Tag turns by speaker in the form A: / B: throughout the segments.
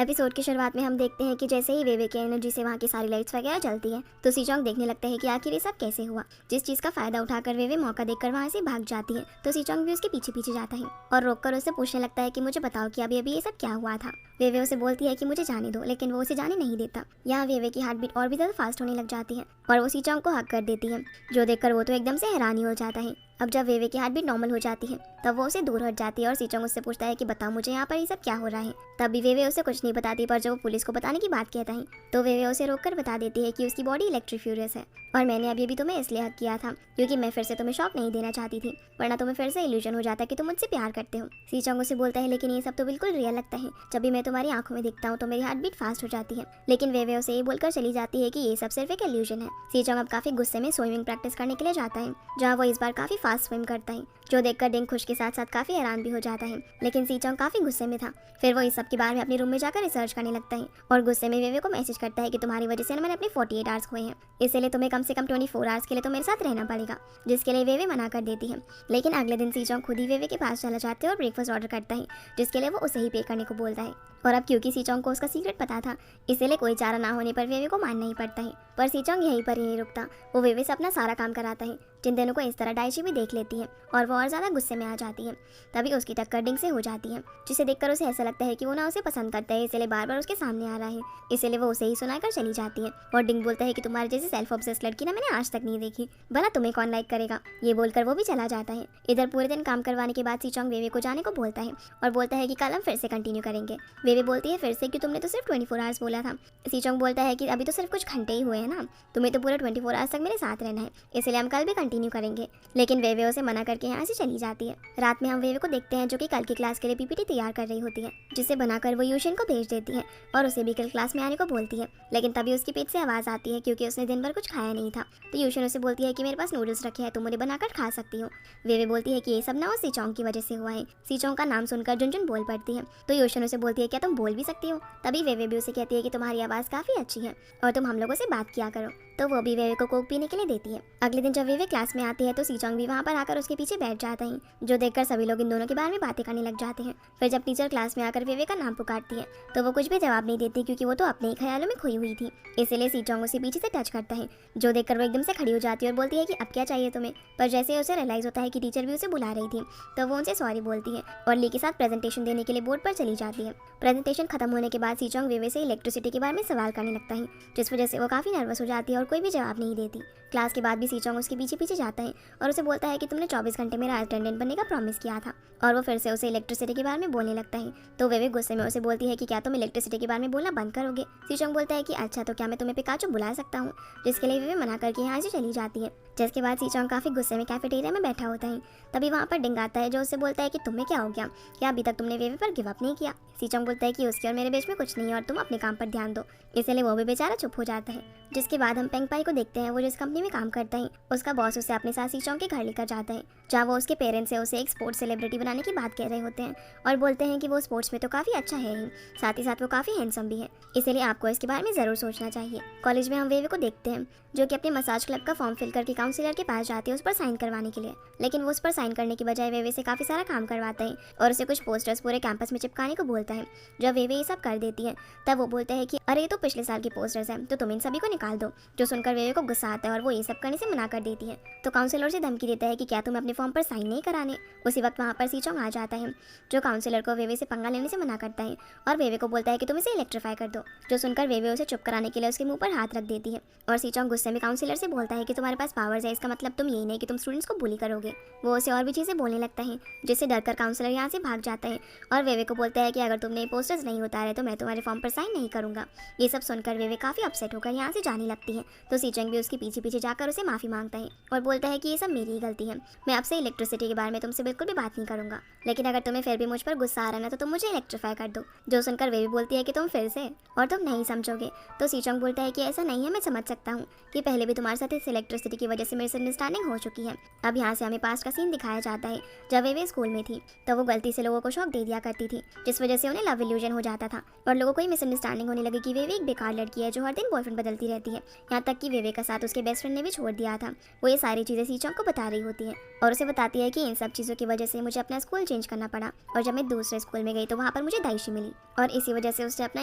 A: Episode की शुरुआत में हम देखते हैं कि जैसे ही वेवे की एनर्जी से वहाँ की सारी लाइट्स वगैरह जलती हैं तो सीचोंग देखने लगता है कि आखिर ये सब कैसे हुआ। जिस चीज़ का फायदा उठाकर वेवे मौका देखकर वहाँ से भाग जाती है तो सीचोंग भी उसके पीछे पीछे जाता है और रोककर उससे पूछने लगता है कि मुझे बताओ कि अभी अभी ये सब क्या हुआ था। वेवे उसे बोलती है कि मुझे जाने दो, लेकिन वो उसे जाने नहीं देता। यहाँ वेवे की हार्ट बीट और भी ज़्यादा फास्ट होने लग जाती है और वो सीचोंग को हक कर देती है, जो देखकर वो तो एकदम से हैरान ही हो जाता है। अब जब वेवे की हार्ट बीट नॉर्मल हो जाती है तब वो उसे दूर हट जाती है और सीचोंग उससे पूछता है कि बताओ मुझे यहाँ पर ये सब क्या हो रहा है। तब भी वेवे उसे कुछ नहीं बताती, पर जब वो पुलिस को बताने की बात कहता है तो वेवे उसे रोककर बता देती है कि उसकी बॉडी इलेक्ट्रीफ्यूरियस है और मैंने अभी अभी तुम्हें इसलिए हक किया था क्योंकि मैं फिर से तुम्हें शॉक नहीं देना चाहती थी, वरना तुम्हें फिर से इल्यूजन हो जाता कि तुम मुझसे प्यार करते हो। सीचोंग उसे बोलता है लेकिन ये सब तो बिल्कुल रियल लगता है, जब भी मैं तुम्हारी आंखों में दिखता हूँ तो मेरी हार्ट बीट फास्ट हो जाती है। लेकिन वेवे उसे ये बोलकर चली जाती है कि ये सब सिर्फ एक इल्यूजन है। सीचोंग अब काफी गुस्से में स्विमिंग प्रैक्टिस करने के लिए जाता है, जहाँ वो इस बार काफी फास्ट स्विम करता है, जो देखकर डिंग खुश के साथ साथ काफी हैरान भी हो जाता है। लेकिन सीचोंग काफी गुस्से में था। फिर वो इस सब के बारे में अपने रूम में जाकर रिसर्च करने लगता है और गुस्से में वेवे को मैसेज करता है कि तुम्हारी वजह से मैंने अपने 48 आवर्स खोए हैं, इसलिए तुम्हें कम से कम 24 आवर्स के लिए तो मेरे साथ रहना पड़ेगा, जिसके लिए वेवे मना कर देती है। लेकिन अगले दिन सीचोंग खुद ही वेवे के पास चला जाता है और ब्रेकफास्ट ऑर्डर करता है, जिसके लिए वो उसे ही पे करने को बोलता है। और अब क्योंकि सीचोंग को उसका सीक्रेट पता था, इसलिए कोई चारा ना होने पर वेवे को मानना ही पड़ता है। पर सीचोंग यहीं पर ही नहीं रुकता, वो वेवे से अपना सारा काम कराता है। जिन दिनों को इस तरह डाइची भी देख लेती है और वो और ज़्यादा गुस्से में आ जाती है। तभी उसकी टक्कर डिंग से हो जाती है, जिसे देखकर उसे ऐसा लगता है कि वो ना उसे पसंद करता है, इसलिए बार बार उसके सामने आ रहा है। इसलिए वो उसे ही सुनाकर चली जाती है और डिंग बोलता है कि तुम्हारे जैसी सेल्फ ऑब्सेस्ड लड़की ना मैंने आज तक नहीं देखी, भला तुम्हें कौन लाइक करेगा। ये बोलकर वो भी चला जाता है। इधर पूरे दिन काम करवाने के बाद सीचोंग वेवे को जाने को बोलता है और बोलता है कि कल हम फिर से कंटिन्यू करेंगे। वेवे बोलती है फिर से कि तुमने तो सिर्फ 24 आवर्स बोला था। सीचोंग बोलता है कि अभी तो सिर्फ कुछ घंटे ही हुए हैं ना, तुम्हें तो पूरा 24 आवर्स तक मेरे साथ रहना है, इसलिए हम कल भी कंटिन्यू करेंगे। लेकिन वेवे उसे मना करके यहाँ से चली जाती है। रात में हम वेवे को देखते हैं जो कि कल की क्लास के लिए पीपीटी तैयार कर रही होती है, जिसे बनाकर वो यूशन को भेज देती है और उसे भी कल क्लास में आने को बोलती है। लेकिन तभी उसके पेट से आवाज़ आती है क्योंकि उसने दिन भर कुछ खाया नहीं था। तो यूशन उसे बोलती है कि मेरे पास नूडल्स रखे हैं, तुम उन्हें बनाकर खा सकती हो। वेवे बोलती है कि ये सब ना वो सीचोंग की वजह से हुआ है। सीचोंग का नाम सुनकर जुनजुन बोल पड़ती है तो यूशन उसे बोलती है क्या तुम बोल भी सकती हो। तभी वेवे भी उसे कहती है कि तुम्हारी आवाज़ काफ़ी अच्छी है और तुम हम लोगों से बात किया करो। तो वो भी वेवे को कोक पीने के लिए देती है। अगले दिन जब वेवे क्लास में आती है तो सीचोंग भी वहाँ पर आकर उसके पीछे बैठ जाता है, जो देखकर सभी लोग इन दोनों के बारे में बातें करने लग जाते हैं। फिर जब टीचर क्लास में आकर वेवे का नाम पुकारती है तो वो कुछ भी जवाब नहीं देती क्योंकि वो तो अपने ही ख्यालों में खोई हुई थी। इसलिए सीचोंग उसे पीछे से टच करता है, जो देखकर वो एकदम से खड़ी हो जाती है और बोलती है कि अब क्या चाहिए तुम्हें। पर जैसे उसे रियलाइज होता है कि टीचर भी उसे बुला रही थी तो वो उनसे सॉरी बोलती है और ली के साथ प्रेजेंटेशन देने के लिए बोर्ड पर चली जाती है। प्रेजेंटेशन खत्म होने के बाद सीचोंग वेवे से इलेक्ट्रिसिटी के बारे में सवाल करने लगता है, जिस वजह से वो काफ़ी नर्वस हो जाती है और कोई भी जवाब नहीं देती। क्लास के बाद भी सीचोंग उसके पीछे पीछे जाता है और उसे बोलता है कि तुमने 24 घंटे मेरा अटेंडेंट बनने का प्रॉमिस किया था, और वो फिर से उसे इलेक्ट्रिसिटी के बारे में बोलने लगता है। तो वेवे गुस्से में उसे बोलती है कि क्या तुम इलेक्ट्रिसिटी के बारे में बोलना बंद करोगे। सीचोंग बोलता है कि अच्छा तो क्या मैं तुम्हें पिकाचू बुला सकता हूँ, जिसके लिए वेवे मना करके यहाँ से चली जाती है। जिसके बाद सीचोंग काफ़ी गुस्से में कैफेटेरिया में बैठा होता है। तभी वहाँ पर डिंग आता है जो उससे बोलता है कि तुम्हें क्या हो गया, क्या अभी तक तुमने वेवे पर गिव अप नहीं किया। सीचोंग बोलता है कि उसके और मेरे बीच में कुछ नहीं है और तुम अपने काम पर ध्यान दो। इसलिए वो भी बेचारा चुप हो जाता है। जिसके बाद हम पेंगपाई को देखते हैं, वो जिस कंपनी में काम करता है उसका बॉस उसे अपने साथ सीचोंग के घर लेकर जाता है, जहाँ वो उसके पेरेंट्स से उसे एक स्पोर्ट्स सेलिब्रिटी बनाने की बात कह रहे होते हैं और बोलते हैं कि वो स्पोर्ट्स में तो काफ़ी अच्छा है ही, साथ ही साथ वो काफ़ी हैंडसम भी है, इसलिए आपको इसके बारे में ज़रूर सोचना चाहिए। कॉलेज में हम वेवे को देखते हैं जो कि अपने मसाज क्लब का फॉर्म फिल करके काउंसिलर के पास जाती है उस पर साइन करवाने के लिए। लेकिन वो उस पर साइन करने की बजाय वेवे से काफ़ी सारा काम करवाता है और उसे कुछ पोस्टर्स पूरे कैंपस में चिपकाने को बोलता है। जब वेवे ये सब कर देती है तब वो बोलता है कि अरे ये तो पिछले साल के पोस्टर्स हैं, तो तुम इन सभी को निकाल दो। जो सुनकर वेवे को गुस्सा आता है और वो ये सब करने से मना कर देती है। तो काउंसिलर से धमकी देता है कि क्या तुम्हें अपने फॉर्म पर साइन नहीं कराने। उसी वक्त वहाँ पर सीचोंग आ जाता है, जो काउंसिलर को वेवे से पंगा लेने से मना करता है और वेवे को बोलता है कि तुम इसे इलेक्ट्रीफाई कर दो। जो सुनकर वेवे उसे चुप कराने के लिए उसके मुंह पर हाथ रख देती है और सीचोंग गुस्से में काउंसिलर से बोलता है कि तुम्हारे पास पावर्स है, इसका मतलब तुम यही नहीं कि तुम स्टूडेंट्स को बुली करोगे। वो उसे और भी चीज़ें बोलने लगता है, जिससे डरकर काउंसिलर यहाँ से भाग जाता है और वेवे को बोलता है कि अगर तुमने पोस्टर्स नहीं उतारे तो मैं तुम्हारे फॉर्म पर साइन नहीं करूँगा। ये सब सुनकर वेवे काफ़ी अपसेट होकर यहाँ से जाने लगती है। तो सीचोंग भी उसके पीछे पीछे जाकर उसे माफ़ी मांगता है और बोलता है कि ये सब मेरी ही गलती है, मैं आपसे इलेक्ट्रिसिटी के बारे में तुमसे बिल्कुल भी बात नहीं करूँगा, लेकिन अगर तुम्हें फिर भी मुझ पर गुस्सा आ रहा है तो तुम मुझे इलेक्ट्रीफाई कर दो। जो सुनकर वेवे बोलती है कि तुम फिर से और तुम नहीं समझोगे। तो सीचोंग बोलता है कि ऐसा नहीं है, मैं समझ सकता हूँ कि पहले भी तुम्हारे साथ इस इलेक्ट्रिसिटी की वजह से मिसअंडरस्टैंडिंग हो चुकी है। अब यहाँ से हमें पास्ट का सीन दिखाया जाता है। जब वेवे स्कूल में थी तो वो गलती से लोगों को शॉक दे दिया करती थी, जिस वजह से उन्हें लव इल्यूजन हो जाता था और लोगों को ही मिसअंडरस्टैंडिंग होने लगी कि वेवे एक बेकार लड़की है जो हर दिन बॉयफ्रेंड बदलती रहती है। यहाँ तक कि वेवे का साथ उसके बेस्ट फ्रेंड ने भी छोड़ दिया था। वो ये सारी चीज़ें सीचोंग को बता रही होती है और उसे बताती है कि इन सब चीज़ों की वजह से मुझे अपना स्कूल चेंज करना पड़ा और जब मैं दूसरे स्कूल में गई तो वहाँ पर मुझे दाइशी मिली और इसी वजह से उसने अपना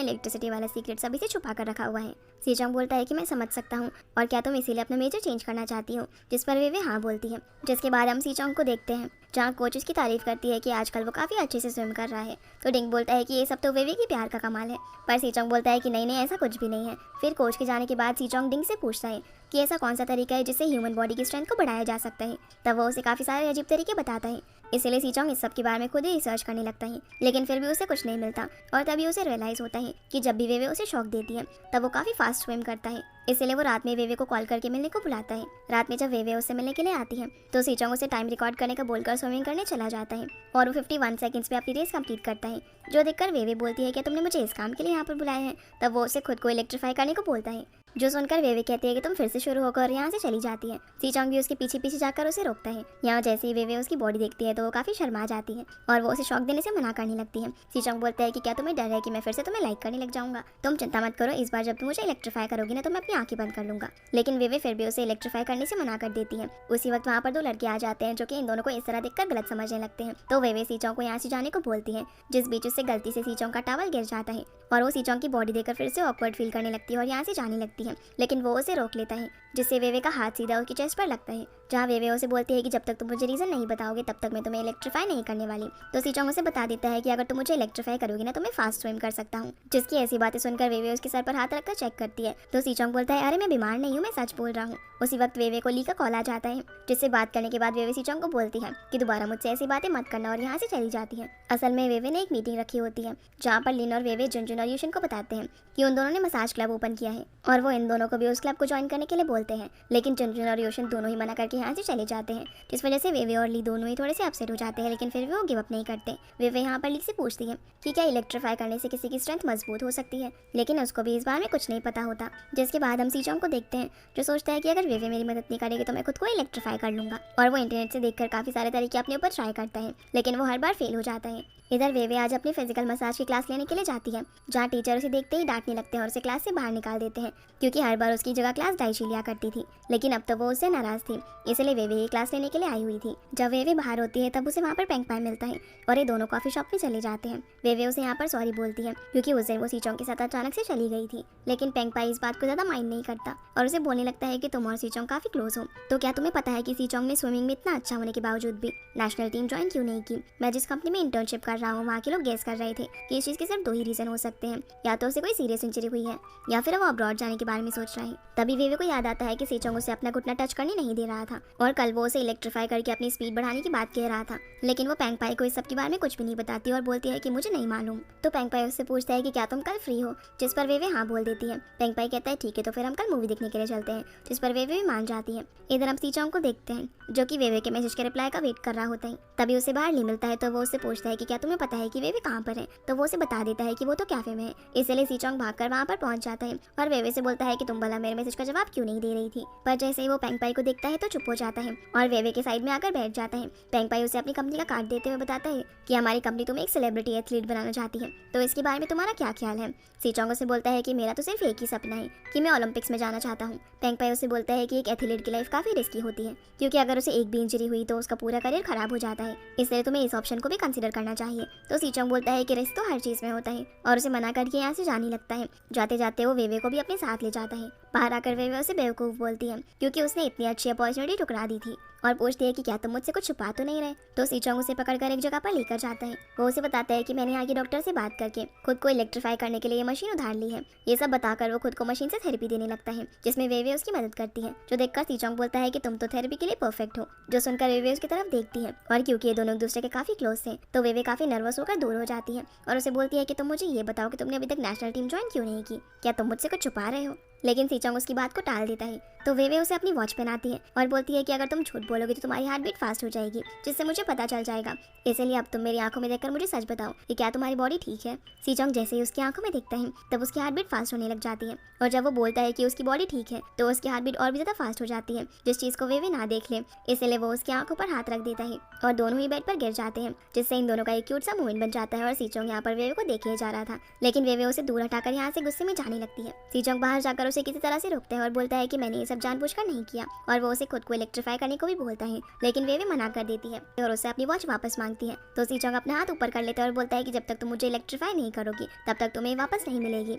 A: इलेक्ट्रिसिटी वाला सीक्रेट सभी से छुपा कर रखा हुआ है। सीचोंग बोलता है कि मैं समझ सकता हूँ और क्या तुम इसीलिए अपना मेजर चेंज करना चाहती हो, जिस पर वे हाँ बोलती है। जिसके बाद हम सीचोंग को देखते हैं जहाँ कोच उसकी तारीफ करती है कि आजकल वो काफ़ी अच्छे से स्विम कर रहा है। तो डिंग बोलता है कि ये सब तो वेवे की प्यार का कमाल है, पर सीचोंग बोलता है कि नहीं नहीं ऐसा कुछ भी नहीं है। फिर कोच के जाने के बाद सीचोंग डिंग से पूछता है कि ऐसा कौन सा तरीका है जिससे ह्यूमन बॉडी की स्ट्रेंथ को बढ़ाया जा सकता है। तब वो उसे काफ़ी सारे अजीब तरीके बताता है। इसलिए सीचोंग इस सब के बारे में खुद ही रिसर्च करने लगता है, लेकिन फिर भी उसे कुछ नहीं मिलता और तभी उसे रियलाइज़ होता है कि जब भी वेवे उसे शॉक देती है तब वो काफ़ी फास्ट स्विम करता है। इसलिए वो रात में वेवे को कॉल करके मिलने को बुलाता है। रात में जब वेवे उससे मिलने के लिए आती है तो सीचोंग उसे टाइम रिकॉर्ड करने का बोलकर स्विमिंग करने चला जाता है और वो 51 सेकंड्स पे अपनी रेस कंप्लीट करता है, जो देखकर वेवे बोलती है कि तुमने मुझे इस काम के लिए यहाँ पर बुलाया है। तब वो उसे खुद को इलेक्ट्रीफाई करने को बोलता है, जो सुनकर वेवे कहती है कि तुम फिर से शुरू होकर यहाँ से चली जाती है। सीचोंग भी उसके पीछे पीछे जाकर उसे रोकता है। यहाँ जैसे ही वेवे उसकी बॉडी देखती है तो वो काफ़ी शर्मा जाती है और वो उसे शॉक देने से मना करने लगती है। सीचोंग बोलता है कि क्या तुम्हें डर है कि मैं फिर से तुम्हें लाइक करने लग जाऊंगा? तुम चिंता मत करो, इस बार जब तुम मुझे इलेक्ट्रीफाई करोगी ना तो मैं अपनी आंखें बंद कर लूंगा। लेकिन वेवे फिर भी उसे इलेक्ट्रीफाई करने से मना कर देती है। उसी वक्त वहाँ पर दो लड़के आ जाते हैं जो कि इन दोनों को इस तरह देखकर गलत समझने लगते हैं। तो वेवे सीचोंग को यहाँ से जाने को बोलती है, जिस बीच उससे गलती से सीचोंग का टॉवल गिर जाता है और वो सीचोंग की बॉडी देखकर फिर से ऑकवर्ड फील करने लगती है और यहाँ से जाने लगती है। लेकिन वो उसे रोक लेता है, जिससे वेवे का हाथ सीधा उसकी चेस्ट पर लगता है, जहाँ वेवे उसे बोलती है कि जब तक तुम मुझे रीज़न नहीं बताओगे तब तक मैं तुम्हें इलेक्ट्रीफाई नहीं करने वाली। तो सीचोंग उसे बता देता है कि अगर तुम मुझे इलेक्ट्रीफाई करोगी ना तो मैं फास्ट स्विम कर सकता हूँ। जिसकी ऐसी बातें सुनकर वेवे उसके सर पर हाथ रखकर चेक करती है तो सीचोंग बोलता है, अरे मैं बीमार नहीं हूँ, मैं सच बोल रहा हूँ। उसी वक्त वेवे को ली का कॉल आ जाता है, जिससे बात करने के बाद वेवे सीचोंग को बोलती है कि दोबारा मुझसे ऐसी बातें मत करना और यहाँ से चली जाती है। असल में वेवे ने एक मीटिंग रखी होती है जहाँ पर लिन और वेवे जुनजुन और यूशिन को बताते हैं कि उन दोनों ने मसाज क्लब ओपन किया है और वो इन दोनों को भी उस क्लब को ज्वाइन करने के लिए बोलते हैं। लेकिन जुनजुन और यूशिन दोनों ही मना करके यहाँ से चले जाते हैं, जिस वजह से वेवे और ली दोनों ही थोड़े से अपसेट हो जाते हैं। लेकिन फिर भी वो गिव अप नहीं करते। वेवे यहाँ पर ली से पूछती है कि क्या इलेक्ट्रीफाई करने से किसी की स्ट्रेंथ मजबूत हो सकती है, लेकिन उसको भी इस बारे में कुछ नहीं पता होता। जिसके बाद हम सीचोंग को देखते हैं जो सोचता है कि अगर वेवे मेरी मदद नहीं करेगी तो मैं खुद को इलेक्ट्रीफाई कर लूंगा और वो इंटरनेट से देखकर काफ़ी सारे तरीके अपने ऊपर ट्राई करता है, लेकिन वो हर बार फेल हो जाता है। इधर वेवे आज अपनी फिजिकल मसाज की क्लास लेने के लिए जाती है, जहाँ टीचर उसे देखते ही डांटने लगते हैं और उसे क्लास से बाहर निकाल देते हैं, क्योंकि हर बार उसकी जगह क्लास दाइशी लिया करती थी। लेकिन अब तो वो उससे नाराज थी, इसलिए वेवे ये क्लास लेने के लिए आई हुई थी। जब वेवे बाहर होती है तब उसे वहाँ पर पेंगपाई मिलता है और ये दोनों कॉफी शॉप में चले जाते हैं। वेवे उसे यहाँ पर सॉरी बोलती है क्योंकि उस दिन वो सीचोंग के साथ अचानक से चली गई थी, लेकिन पेंगपाई इस बात को ज़्यादा माइंड नहीं करता और उसे बोलने लगता है कि तुम और सीचोंग काफ़ी क्लोज हो। तो क्या तुम्हें पता है कि सीचोंग ने स्विमिंग में इतना अच्छा होने के बावजूद भी नेशनल टीम ज्वाइन क्यों नहीं की? मैं जिस कंपनी में इंटर्नशिप कर रहा हूँ वहाँ के लोग गेस कर रहे थे कि इस चीज़ के सिर्फ 2 ही रीज़न हो सकते हैं, या तो उसे कोई सीरियस इंजरी हुई है या फिर वो अब्रॉड जाने के बारे में सोच रहा है। तभी वेवे को याद आता है कि सीचोंग उसे अपना घुटना टच करने नहीं दे रहा था और कल वो उसे इलेक्ट्रीफाई करके अपनी स्पीड बढ़ाने की बात कह रहा था, लेकिन वो पेंगपाई को इस सब के बारे में कुछ भी नहीं बताती और बोलती है कि मुझे नहीं मालूम। तो पेंगपाई उससे पूछता है कि क्या तुम कल फ्री हो, जिस पर वेवे हाँ बोल देती है। पेंगपाई कहता है ठीक है तो फिर हम कल मूवी देखने के लिए चलते हैं, जिस पर वेवे भी मान जाती है। इधर हम सीचोंग को देखते हैं जो कि वेवे के मैसेज के रिप्लाई का वेट कर रहा होता है। तभी उसे बाहर ली मिलता है तो वो उससे पूछता है कि क्या तुम्हें पता है कि वेवे कहाँ पर है? तो वो उसे बता देता है कि वो तो कैफे में है। इसलिए सीचोंग भागकर वहाँ पर पहुंच जाता है और वेवे से बोलता है कि तुम भला मेरे मैसेज का जवाब क्यों नहीं दे रही थी? पर जैसे ही वो पेंगपाई को देखता है तो चुप हो जाता है और वेवे के साइड में आकर बैठ जाता है। पेंगपाई उसे अपनी कंपनी का कार्ड देते हुए बताता है कि हमारी कंपनी तुम्हें एक सेलिब्रिटी एथलीट बनाना चाहती है, तो इसके बारे में तुम्हारा क्या ख्याल है? सीचोंग उसे बोलता है कि मेरा तो सिर्फ एक ही सपना है कि मैं ओलंपिक्स में जाना चाहता हूँ। पेंगपाई उसे बोलता है कि एक एथलीट की लाइफ काफ़ी रिस्की होती है, क्योंकि अगर उसे एक भी इंजरी हुई तो उसका पूरा करियर खराब हो जाता है, इसलिए तुम्हें इस ऑप्शन को भी कंसिडर करना चाहिए। तो सीचोंग बोलता है कि रिस्क तो हर चीज़ में होता है और उसे मना करके यहाँ से जाने लगता है। जाते जाते वो वेवे को भी अपने साथ ले जाता है। बाहर आकर वेवे उसे बेवकूफ़ बोलती है क्योंकि उसने इतनी अच्छी अपॉर्चुनिटी ठुकरा दी थी और पूछती है कि क्या तुम मुझसे कुछ छुपा तो नहीं रहे? तो सीचोंग उसे पकड़कर एक जगह पर लेकर जाता है। वो उसे बताता है कि मैंने यहाँ के डॉक्टर से बात करके खुद को इलेक्ट्रीफाई करने के लिए मशीन उधार ली है। ये सब बताकर वो खुद को मशीन से थेरेपी देने लगता है, जिसमें वेवे उसकी मदद करती है, जो देखकर सीचोंग बोलता है कि तुम तो थेरेपी के लिए परफेक्ट हो। जो सुनकर वेवे उसकी तरफ देखती है और क्योंकि ये दोनों एक दूसरे के काफ़ी क्लोज थे तो वेवे काफ़ी नर्वस होकर दूर हो जाती है और उसे बोलती है कि तुम मुझे ये बताओ कि तुमने अभी तक नेशनल टीम ज्वाइन क्यों नहीं की? क्या तुम मुझसे कुछ छुपा रहे हो? लेकिन सीचोंग उसकी बात को टाल देता है। तो वेवे उसे अपनी वॉच पहनाती है और बोलती है कि अगर तुम झूठ बोलोगे तो तुम्हारी हार्ट बीट फास्ट हो जाएगी, जिससे मुझे पता चल जाएगा। इसलिए अब तुम मेरी आंखों में देखकर मुझे सच बताओ कि क्या तुम्हारी बॉडी ठीक है? सीचोंग जैसे ही उसकी आंखों में देखता है तब उसकी हार्ट बीट फास्ट होने लग जाती है और जब वो बोलता है कि उसकी बॉडी ठीक है तो उसकी हार्ट बीट और भी ज़्यादा फास्ट हो जाती है, जिस चीज़ को वेवे ना देख ले। इसलिए वो उसकी आंखों पर हाथ रख देता है और दोनों ही बेड पर गिर जाते हैं, जिससे इन दोनों का एक क्यूट सा मूवमेंट बन जाता है। और सीचोंग यहाँ पर वेवे को देखे जा रहा था, लेकिन वेवे उसे दूर हटाकर यहाँ से गुस्से में जाने लगती है। सीचोंग बाहर जाकर उसे किसी तरह से रोकता है और बोलता है कि मैंने ये सब सब जानबूझकर नहीं किया और वो उसे खुद को इलेक्ट्रीफाई करने को भी बोलता है, लेकिन वेवे मना कर देती है और उससे अपनी वॉच वापस मांगती है। तो सी चोंग अपना हाथ ऊपर कर लेता है और बोलता है कि जब तक तुम मुझे इलेक्ट्रीफाई नहीं करोगी तब तक तुम्हें वापस नहीं मिलेगी।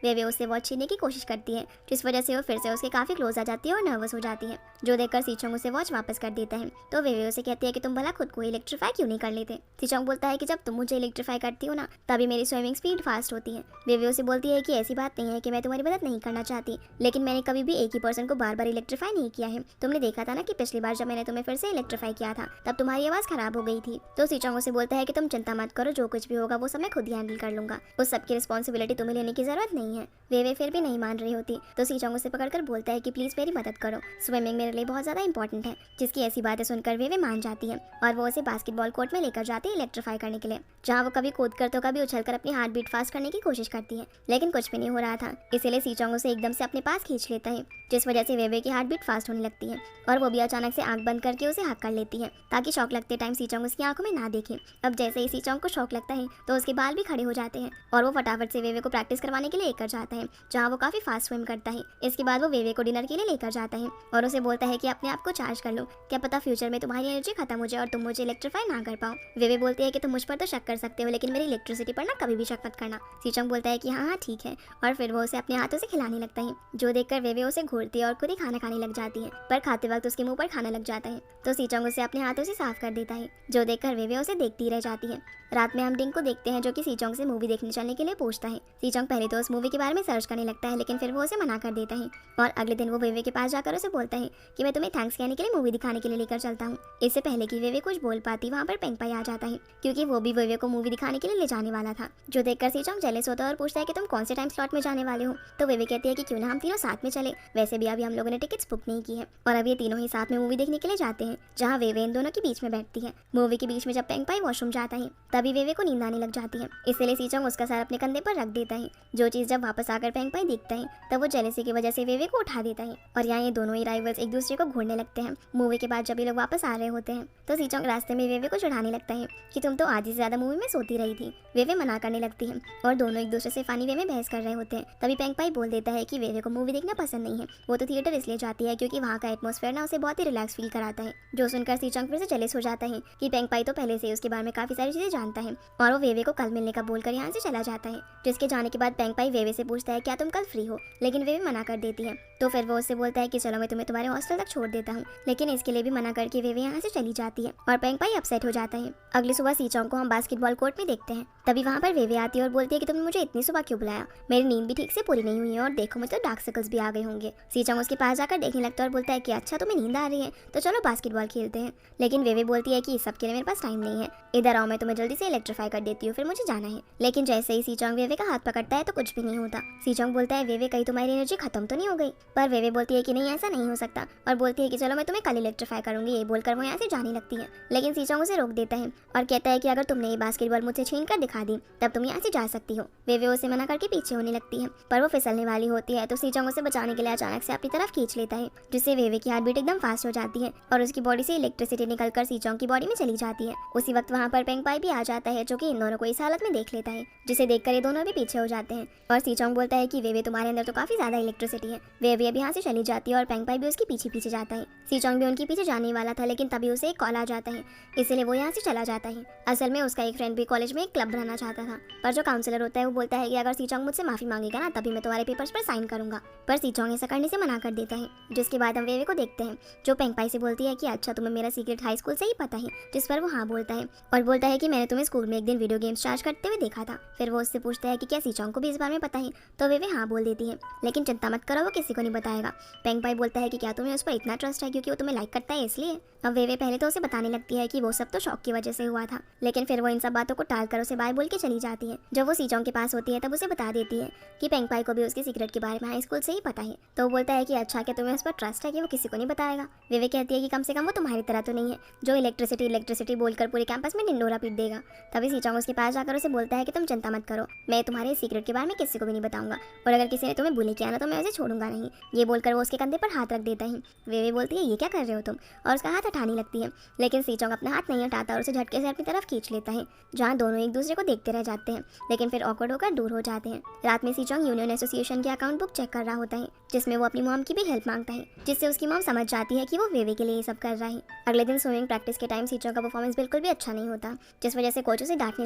A: वेवे उससे वॉच छीनने की कोशिश करती है, जिस वजह से वो फिर से उसके काफी क्लोज आ जाती है और नर्वस हो जाती है, जो देखकर सी चोंग उसे वॉच वापस कर देता है। तो वेवे उसे कहती है कि तुम भला खुद को इलेक्ट्रीफाई क्यों नहीं कर लेते। सी चोंग बोलता है कि जब तुम मुझे इलेक्ट्रीफाई करती हो ना तभी मेरी स्विमिंग स्पीड फास्ट होती है। वेवे उसे बोलती है कि ऐसी बात नहीं है कि मैं तुम्हारी मदद नहीं करना चाहती, लेकिन मैंने कभी भी एक ही पर्सन को बार बार इलेक्ट्रीफाई नहीं किया है। तुमने देखा था ना कि पिछली बार जब मैंने तुम्हें फिर से इलेक्ट्रीफाई किया था तब तुम्हारी आवाज खराब हो गई थी। तो सी चोंग उसे बोलता है कि तुम चिंता मत करो, जो कुछ भी होगा वो सब मैं खुद ही हैंडल कर लूंगा, उस सब की रिस्पॉन्सिबिलिटी तुम्हें लेने की जरूरत नहीं है। वेवे फिर भी नहीं मान रही होती, तो सी चोंग उसे पकड़कर बोलता है कि प्लीज मेरी मदद करो, स्विमिंग मेरे लिए बहुत ज्यादा इंपॉर्टेंट है। जिसकी ऐसी बातें सुनकर वेवे मान जाती है और वो उसे बास्केटबॉल कोर्ट में लेकर जाती है इलेक्ट्रीफाई करने के लिए, जहाँ वो कभी कूद कर तो कभी उछल कर अपनी हार्ट बीट फास्ट करने की कोशिश करती है, लेकिन कुछ भी नहीं हो रहा था। इसीलिए सी चोंग उसे एकदम से अपने पास खींच लेता है, जिस वजह से वेवे की हार्ट बीट फास्ट होने लगती है और वो भी अचानक से आंख बंद करके उसे हक कर लेती है ताकि शॉक लगते टाइम सी चोंग उसकी आंखों में ना देखे। अब जैसे ही सी चोंग को शॉक लगता है तो उसके बाल भी खड़े हो जाते हैं और वो फटाफट से वेवे को प्रैक्टिस करवाने के लिए लेकर जाता है, जहाँ वो काफी फास्ट स्विम करता है। इसके बाद वो वेवे को डिनर के लिए लेकर जाता है और उसे बोलता है कि अपने आप को चार्ज कर लो, क्या पता फ्यूचर में तुम्हारी एनर्जी खत्म हो जाए और तुम मुझे इलेक्ट्रीफाई ना कर पाओ। वेवे बोलती है कि तुम मुझ पर तो शक कर सकते हो, लेकिन मेरी इलेक्ट्रिसिटी पर ना कभी भी शक मत करना। सी चोंग बोलता है कि हाँ हाँ ठीक है, और फिर वो उसे अपने हाथों से खिलाने लगता है, जो देखकर वेवे उसे घूरती है और खुद ही खाना खाने लग जाती है, पर खाते वक्त उसके मुंह पर खाना लग जाता है। तो सी चोंग उसे अपने हाथों से साफ कर देता है, जो देखकर वेवे उसे देखती रह जाती है। रात में हम डिंग को देखते हैं, जो कि सी चोंग से मूवी देखने चलने के लिए पूछता है। सी चोंग पहले तो उस मूवी के बारे में सर्च करने लगता है, लेकिन फिर वो उसे मना कर देता है और अगले दिन वो वेवे के पास जाकर उसे बोलता है कि मैं तुम्हें थैंक्स कहने के लिए मूवी दिखाने के लिए लेकर चलता हूँ। इससे पहले कि वेवे कुछ बोल पाती वहाँ पर पेंगपाई आ जाता है, क्योंकि वो भी वेवे को मूवी दिखाने के लिए ले जाने वाला था, जो देखकर सी चोंग जेलस होता है और पूछता है कि तुम कौन से टाइम स्लॉट में जाने वाले हो। तो वेवे कहती है कि क्यों ना हम तीनों साथ में चले, वैसे भी अभी हम लोगों ने टिकट्स बुक नहीं की है और अब ये तीनों ही साथ में मूवी देखने के लिए जाते हैं, जहाँ वेवे इन दोनों के बीच में बैठती है। मूवी के बीच में जब पेंगपाई वॉशरूम जाता है तभी वेवे को नींद आने लग जाती है, इसलिए सी चोंग उसका सर अपने कंधे पर रख देता है, जो चीज जब वापस आकर पेंगपाई देखता है तब वो जेलसी की वजह से वेवे को उठा देता है और यहाँ ये दोनों ही राइवल्स एक दूसरे को घूरने लगते हैं। मूवी के बाद जब ये लोग वापस आ रहे होते हैं तो सी चोंग रास्ते में वेवे को चिढ़ाने लगता है कि तुम तो आधी से ज्यादा मूवी में सोती रही थी। वेवे मना करने लगती है और दोनों एक दूसरे से फनी वे में बहस कर रहे होते हैं। तभी पेंगपाई बोल देता है कि वेवे को मूवी देखना पसंद नहीं है, वो तो थिएटर इसलिए जाती है क्योंकि वहाँ का एटमॉस्फेयर ना उसे बहुत ही रिलैक्स फील कराता है, जो सुनकर सी चोंग फिर से जेलस हो जाता है कि पेंगपाई तो पहले से उसके बारे में काफी सारी चीजें जानता है और वो वेवे को कल मिलने का बोलकर यहाँ से चला जाता है। जिसके जाने के बाद पेंगपाई वेवे से पूछता है क्या तुम कल फ्री हो, लेकिन वेवे मना कर देती है। तो फिर वो उससे बोलता है कि चलो मैं तुम्हें तुम्हारे हॉस्टल तक छोड़ देता हूँ, लेकिन इसके लिए भी मना करके वेवे यहाँ से चली जाती है और पेंगपाई अपसेट हो जाता है। अगली सुबह सी चोंग को हम बास्केटबॉल कोर्ट में देखते हैं, तभी वहाँ पर वेवे आती है और बोलती है कि तुमने मुझे इतनी सुबह क्यों बुलाया, मेरी नींद भी ठीक से पूरी नहीं हुई है और देखो मुझे तो डार्क सर्कल्स भी आ गए होंगे। सी चोंग उसके पास जाकर देखने लगता है और बोलता है कि अच्छा तुम्हें नींद आ रही है तो चलो बास्केटबॉल खेलते हैं, लेकिन वेवे बोलती है कि इस सब के लिए मेरे पास टाइम नहीं है, इधर आओ मैं तुम्हें जल्दी से इलेक्ट्रीफाई कर देती हूँ, फिर मुझे जाना है। लेकिन जैसे ही सी चोंग वेवे का हाथ पकड़ता है तो कुछ भी नहीं होता। सी चोंग बोलता है वेवे कहीं तुम्हारी एनर्जी खत्म तो नहीं हो गई, पर वेवे बोलती है कि नहीं ऐसा नहीं हो सकता और बोलती है कि चलो मैं तुम्हें कल इलेक्ट्रीफाई करूंगी। ये बोलकर वो यहाँ से जाने लगती है, लेकिन सी चोंग उसे रोक देता है और कहता है कि अगर तुमने ये बास्केटबॉल मुझसे छीन कर दिखा दी तब तुम यहाँ से जा सकती हो। वेवे उसे मना करके पीछे होने लगती है, पर वो फिसलने वाली होती है तो सी चोंग उसे बचाने के लिए अचानक से अपनी तरफ खींच लेता है, जिससे वेवे की हार्ट बीट एकदम फास्ट हो जाती है और उसकी बॉडी से इलेक्ट्रिसिटी निकलकर सी चोंग की बॉडी में चली जाती है। उसी वक्त वहाँ पर पेंगपाई भी आ जाता है, जो कि इन दोनों को इस हालत में देख लेता है, जिसे देखकर ये दोनों भी पीछे हो जाते हैं और सी चोंग बोलता है कि वेवे तुम्हारे अंदर तो काफी ज्यादा इलेक्ट्रिसिटी है। वेवे अब यहाँ से चली जाती है और पेंगपाई भी उसके पीछे पीछे जाता है। सी चोंग भी उनके पीछे जाने वाला था, लेकिन तभी उसे एक कॉल आ जाता है, इसलिए वो यहाँ से चला जाता है। असल में उसका एक फ्रेंड भी कॉलेज में एक क्लब बनाना चाहता था, पर जो काउंसलर होता है वो बोलता है कि अगर सी चोंग मुझसे माफी मांगेगा ना तभी मैं तुम्हारे पेपर्स पर साइन करूंगा, पर सी चोंग ऐसा करने से मना कर देता है। जिसके बाद हम वेवे को देखते हैं, जो पेंगपाई से बोलती है कि अच्छा तुम्हें मेरा सीक्रेट हाई स्कूल से ही पता है, जिस पर वो हाँ बोलता है और बोलता है कि मैंने तुम्हें स्कूल में एक दिन वीडियो गेम्स चार्ज करते हुए देखा था। फिर वो उससे पूछता है कि क्या सी चोंग को भी इस बारे में पता है, तो वेवे हाँ बोल देती है, लेकिन चिंता मत करो वो किसी को नहीं बताएगा। पेंगपाई बोलता है कि क्या तुम्हें उस पर इतना ट्रस्ट है क्योंकि वो तुम्हें लाइक करता है इसलिए। अब वेवे पहले तो उसे बताने लगती है कि वो सब तो शौक की वजह से हुआ था, लेकिन फिर वो इन सब बातों को टालकर उसे बाय बोल के चली जाती है। जब वो सी चोंग के पास होती है तब उसे बता देती है कि पेंगपाई को भी उसके सीक्रेट के बारे में हाई स्कूल से ही पता है। तो वो बोलता है कि अच्छा क्या तुम्हें उस पर ट्रस्ट है कि वो किसी को नहीं बताएगा। वेवे कहती है कि कम से कम वो तुम्हारी तरह तो नहीं है जो इलेक्ट्रिसिटी बोलकर पूरे कैंपस में ढिंडोरा पीट देगा। तभी सी चोंग उसके पास जाकर उसे बोलता है कि तुम चिंता मत करो, मैं तुम्हारे सीक्रेट के बारे में किसी को भी नहीं बताऊंगा और अगर किसी ने तुम्हें बुली किया ना तो मैं उसे छोड़ूंगा नहीं। ये बोलकर वो उसके कंधे पर हाथ रख देता है। वेवे बोलती है ये क्या कर रहे हो तुम, और उसका हाथ हटाने लगती है, लेकिन सी चोंग अपना हाथ नहीं हटाता और उसे झटके से अपनी तरफ खींच लेता है, जहाँ दोनों एक दूसरे को देखते रह जाते हैं, लेकिन फिर ऑकवर्ड होकर दूर हो जाते हैं। रात में सी चोंग यूनियन एसोसिएशन के अकाउंट बुक चेक कर रहा होता है, जिसमें वो अपनी मॉम की भी हेल्प मांगता है, जिससे उसकी मॉम समझ जाती है कि वो वेवे के लिए ये सब कर रहा है। अगले दिन स्विमिंग प्रैक्टिस के टाइम सीचोंग का परफॉर्मेंस बिल्कुल भी अच्छा नहीं होता, जिस वजह से कोच उसे डांटने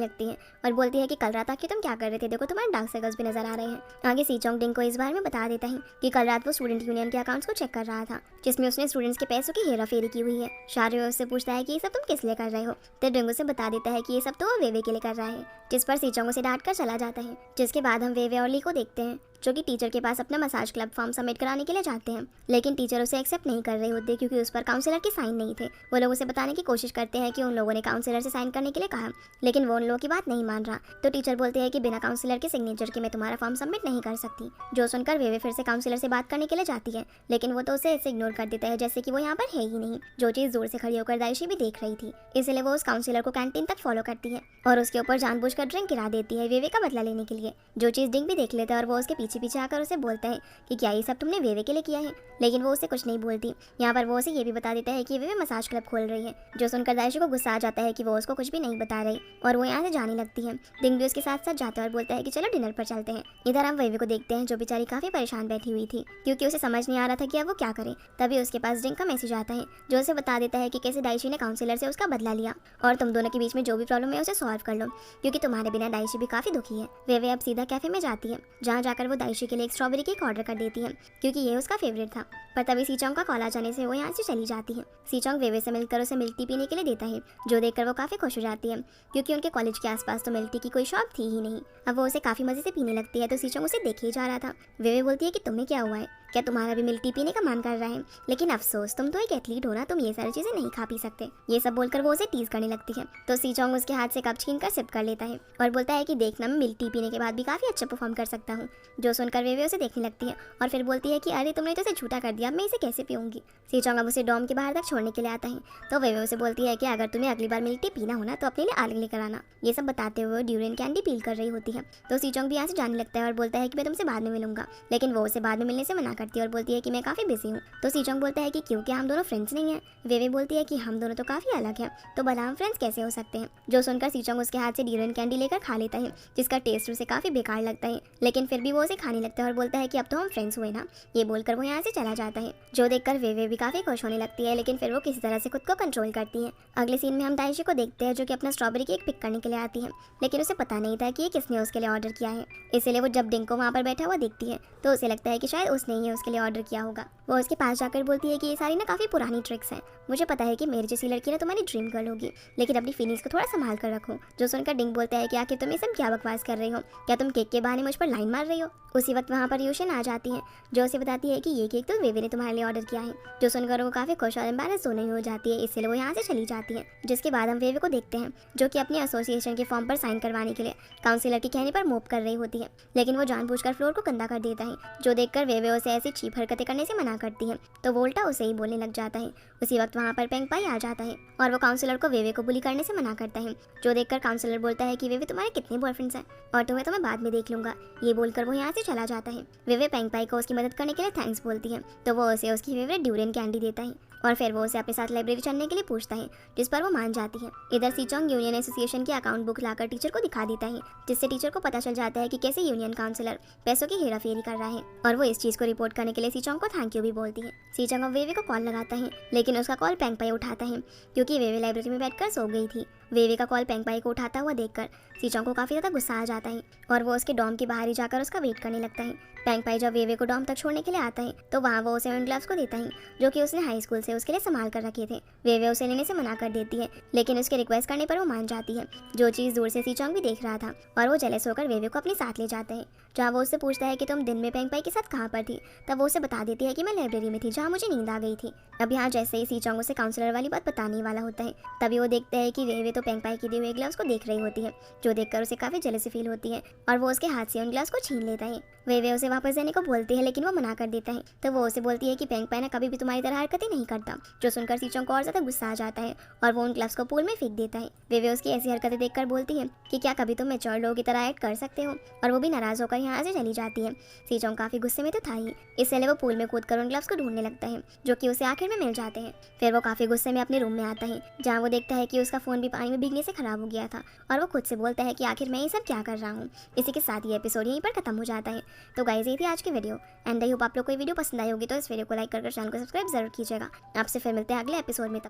A: लगती है और बोलती है कि कल रात आके तुम क्या कर रहे थे, देखो तुम्हारे डार्क सर्कल्स भी नजर आ रहे हैं। आगे सीचोंग डिंग को इस बारे में बता देता है कि कल रात वो स्टूडेंट यूनियन के अकाउंट्स को चेक कर रहा था, जिसमें उसने स्टूडेंट्स के पैसों की हेराफेरी की हुई है। शाहरुख उससे पूछता है कि ये सब तुम किस लिए कर रहे हो, तो डिंग उसे बता देता है कि ये सब तो वो वेवे के लिए कर रहा है, जिस पर सीचोंग उसे डांट कर चला जाता है। जिसके बाद हम वेवे और ली को देखते हैं, जो कि टीचर के पास अपना मसाज क्लब फॉर्म सबमिट कराने के लिए जाते हैं, लेकिन टीचर उसे एक्सेप्ट नहीं कर रहे होते क्योंकि उस पर काउंसलर के साइन नहीं थे। वो लोग उसे बताने की कोशिश करते हैं कि उन लोगों ने काउंसलर से साइन करने के लिए कहा, लेकिन वो उन लोगों की बात नहीं मान रहा। तो टीचर बोलते हैं कि बिना काउंसलर के सिग्नेचर के मैं तुम्हारा फॉर्म सबमिट नहीं कर सकती। जो सुनकर वेवे फिर से काउंसलर से बात करने के लिए जाती है, लेकिन वो तो उसे ऐसे इग्नोर कर देता है जैसे कि वो यहाँ पर है ही नहीं। जो चीज़ दूर से खड़ी होकर दाइशी भी देख रही थी, इसलिए वो उस काउंसलर को कैंटीन तक फॉलो करती है और उसके ऊपर जानबूझकर ड्रिंक गिरा देती है वेवे का बदला लेने के लिए। जो चीज़ डिंग भी देख लेता है और वो उसके पीछे पीछे आकर उसे बोलता है कि क्या ये सब तुमने वेवे के लिए किया है, लेकिन वो उसे कुछ नहीं बोलती। यहाँ पर वो उसे ये भी बता देता है कि वेवे मसाज क्लब खोल रही है। जो सुनकर दाइशी को गुस्सा आ जाता है कि वो उसको कुछ भी नहीं बता रही और वो यहाँ से जाने लगती है। डिंग भी उसके साथ साथ जाता है और बोलता है कि चलो डिनर पर चलते हैं। इधर हम वेवे को देखते हैं, जो बेचारी काफी परेशान बैठी हुई थी क्योंकि उसे समझ नहीं आ रहा था कि अब वो क्या करे। तभी उसके पास डिंग का मैसेज आता है, जो उसे बता देता है कि कैसे दाइशी ने काउंसलर से उसका बदला लिया और तुम दोनों के बीच में जो भी प्रॉब्लम है उसे सॉल्व कर लो, क्योंकि तुम्हारे बिना दाइशी भी काफी दुखी है। वेवे अब सीधा कैफे में जाती है, जहाँ जाकर वो दाइशी के लिए एक स्ट्रॉबेरी केक ऑर्डर कर देती है क्योंकि ये उसका फेवरेट था। पर तभी सीचोंग का कॉल आ जाने से वो यहाँ से चली जाती है। सीचोंग वेवे से मिलकर उसे मिल्क टी पीने के लिए देता है, जो देखकर वो काफी खुश हो जाती है क्योंकि उनके कॉलेज के आसपास तो मिल्क टी की कोई शॉप थी ही नहीं। अब वो उसे काफी मजे से पीने लगती है, तो सीचोंग उसे देखे ही जा रहा था। वेवे बोलती है कि तुम्हें क्या हुआ है, क्या तुम्हारा भी मिल्क टी पीने का मन कर रहा है, लेकिन अफसोस तुम तो एक एथलीट हो ना, तुम ये सारी चीजें नहीं खा पी सकते। ये सब बोलकर वो उसे टीज करने लगती है। तो सीचोंग उसके हाथ से कप छीन कर सिप कर लेता है और बोलता है कि देखना मैं मिल्क टी पीने के बाद भी काफी अच्छा परफॉर्म कर सकता हूँ। जो सुनकर वेवे उसे देखने लगती है और फिर बोलती है कि अरे तुमने तो इसे झूठा कर दिया, मैं इसे कैसे पीऊंगी। सीचोंग अब उसे डॉम के बाहर तक छोड़ने के लिए आता है, तो वेवे उसे बोलती है कि अगर तुम्हें अगली बार मिल्क टी पीना हो ना तो अपने लिए अलग लेकर आना। ये सब बताते हुए ड्यूरियन कैंडी पील कर रही होती है। तो सीचोंग भी यहाँ से जाने लगता है और बोलता है कि मैं तुमसे बाद में मिलूंगा, लेकिन वो उसे बाद में मिलने से मना करती है और बोलती है कि मैं काफी बिजी हूँ। तो सीचोंग बोलता है कि क्योंकि हम दोनों फ्रेंड्स नहीं है। वेवे बोलती है कि हम दोनों तो काफी अलग हैं, तो भला हम फ्रेंड्स कैसे हो सकते हैं। जो सुनकर सीचोंग उसके हाथ से ड्यूरियन कैंडी लेकर खा लेता है, जिसका टेस्ट उसे काफी बेकार लगता है, लेकिन फिर भी वो उसे खाने लगता है और बोलता है कि अब तो हम फ्रेंड्स हुए ना। ये बोलकर वो यहाँ से चला जाता है। जो देखकर वेवे भी काफी खुश होने लगती है, लेकिन फिर वो किसी तरह से खुद को कंट्रोल करती है। अगले सीन में हम दाइशी को देखते हैं, जो कि अपना स्ट्रॉबेरी केक पिक करने के लिए आती है, लेकिन उसे पता नहीं था कि ये किसने उसके लिए ऑर्डर किया है। इसलिए वो जब डिंग को वहाँ पर बैठा हुआ देखती है तो उसे लगता है कि शायद उसने ही उसके लिए ऑर्डर किया होगा। वो उसके पास जाकर बोलती है कि ये सारी ना काफ़ी पुरानी ट्रिक्स हैं, मुझे पता है कि मेरी जैसी लड़की ना तुम्हारी ड्रीम गर्ल होगी, लेकिन अपनी फीलिंग्स को थोड़ा संभाल कर रखो। जो सुनकर डिंग बोलता है कि आखिर तुम ये सब क्या बकवास कर रही हो, क्या तुम केक के बहाने मुझ पर लाइन मार रही हो। उसी वक्त वहाँ पर यूशन आ जाती है, जो उसे बताती है कि ये केक तो वेवे ने तुम्हारे लिए ऑर्डर किया है। जो सुनकर वो काफ़ी खुश और एम्बैरेस होने हो जाती है, इसलिए वो यहाँ से चली जाती है। जिसके बाद हम वेवे को देखते हैं, जो कि अपने एसोसिएशन के फॉर्म पर साइन करवाने के लिए काउंसिलर के कहने पर मोप कर रही होती है, लेकिन वो जानबूझकर फ्लोर को गंदा कर देता है। जो देखकर वेवे उसे ऐसी चीप हरकतें करने से मना करती है, तो वो उल्टा उसे ही बोलने लग जाता है। उसी वक्त वहाँ पर पेंग पाई आ जाता है और वो काउंसिलर को वेवे को बुली करने से मना करता है। जो देखकर काउंसिलर बोलता है कि वेवे तुम्हारे कितने बॉयफ्रेंड्स हैं और तुम्हें तो मैं बाद में देख लूंगा। ये बोलकर वो यहाँ से चला जाता है। वेवे पेंग पाई को उसकी मदद करने के लिए थैंक्स बोलती है, तो वो उसे उसकी फेवरेट ड्यूरियन कैंडी देता है और फिर वो उसे अपने साथ लाइब्रेरी चलने के लिए पूछता है, जिस पर वो मान जाती है। इधर सीचोंग यूनियन एसोसिएशन की अकाउंट बुक लाकर टीचर को दिखा देता है, जिससे टीचर को पता चल जाता है कि कैसे यूनियन काउंसिलर पैसों की हेराफेरी कर रहा है, और वो इस चीज को रिपोर्ट करने के लिए सीचोंग को थैंक यू भी बोलती है। सीचोंग अब वेवे को कॉल लगाता है, लेकिन उसका कॉल पेंग पाई उठाता है क्योंकि वेवे लाइब्रेरी में बैठकर सो गई थी। वेवे का कॉल पेंग पाई को उठाता हुआ देखकर सीचोंग को काफी ज्यादा गुस्सा आ जाता है और वो उसके डॉम के बाहर ही जाकर उसका वेट करने लगता है। पेंग पाई जब वेवे को डॉम तक छोड़ने के लिए आता है, तो वहाँ वो उसे उन ग्लव्स को देता है जो कि उसने हाई स्कूल से उसके लिए संभाल कर रखे थे। वेवे उसे लेने से मना कर देती है, लेकिन उसके रिक्वेस्ट करने पर वो मान जाती है। जो चीज़ दूर से सीचोंग भी देख रहा था, और वो जेलस होकर वेवे को अपने साथ ले जाते हैं। जहाँ वो उससे पूछता है कि तुम दिन में पेंग पाई के साथ कहाँ पर थी, तब वो उसे बता देती है कि मैं लाइब्रेरी में थी जहाँ मुझे नींद आ गई थी। अब यहाँ जैसे ही सीचोंग उसे काउंसलर वाली बात बताने वाला होता है, तभी वो देखते हैं कि वेवे तो पेंग पाई के दिए हुए ग्लव्स को देख रही होती है, जो देखकर उसे काफी जेलसी फील होती है और वो उसके हाथ से उन ग्लव्स को छीन लेता है। वेवे उसे वापस देने को बोलती है, लेकिन वो मना कर देता है, तो वो उसे बोलती है कि पेंग पाई ना कभी भी तुम्हारी तरह हरकतें नहीं करता। जो सुनकर सीचोंग को और ज्यादा गुस्सा आ जाता है और वो उन ग्लव्स को पूल में फेंक देता है। वेवे उसकी ऐसी हरकतें देखकर बोलती है कि क्या कभी तुम मैच्योर लोगों की तरह एक्ट कर सकते हो, और वो भी नाराज होकर यहाँ से चली जाती है। सीचोंग काफ़ी गुस्से में तो था ही, इसलिए वो पूल में कूदकर उन ग्लव्स को ढूंढने लगता है जो कि उसे आखिर में मिल जाते हैं। फिर वो काफ़ी गुस्से में अपने रूम में आता है जहाँ वो देखता है कि उसका फ़ोन भी पानी में भीगने से ख़राब हो गया था और वो खुद से बोलता है कि आखिर मैं ये सब क्या कर रहा हूँ। इसी के साथ ये एपिसोड यहीं पर खत्म हो जाता है। तो गाइस ये थी आज की वीडियो एंड आई होप आप लोग को ये वीडियो पसंद आई होगी, तो इस वीडियो को लाइक कर चैनल को सब्सक्राइब जरूर कीजिएगा। आपसे फिर मिलते हैं अगले एपिसोड में।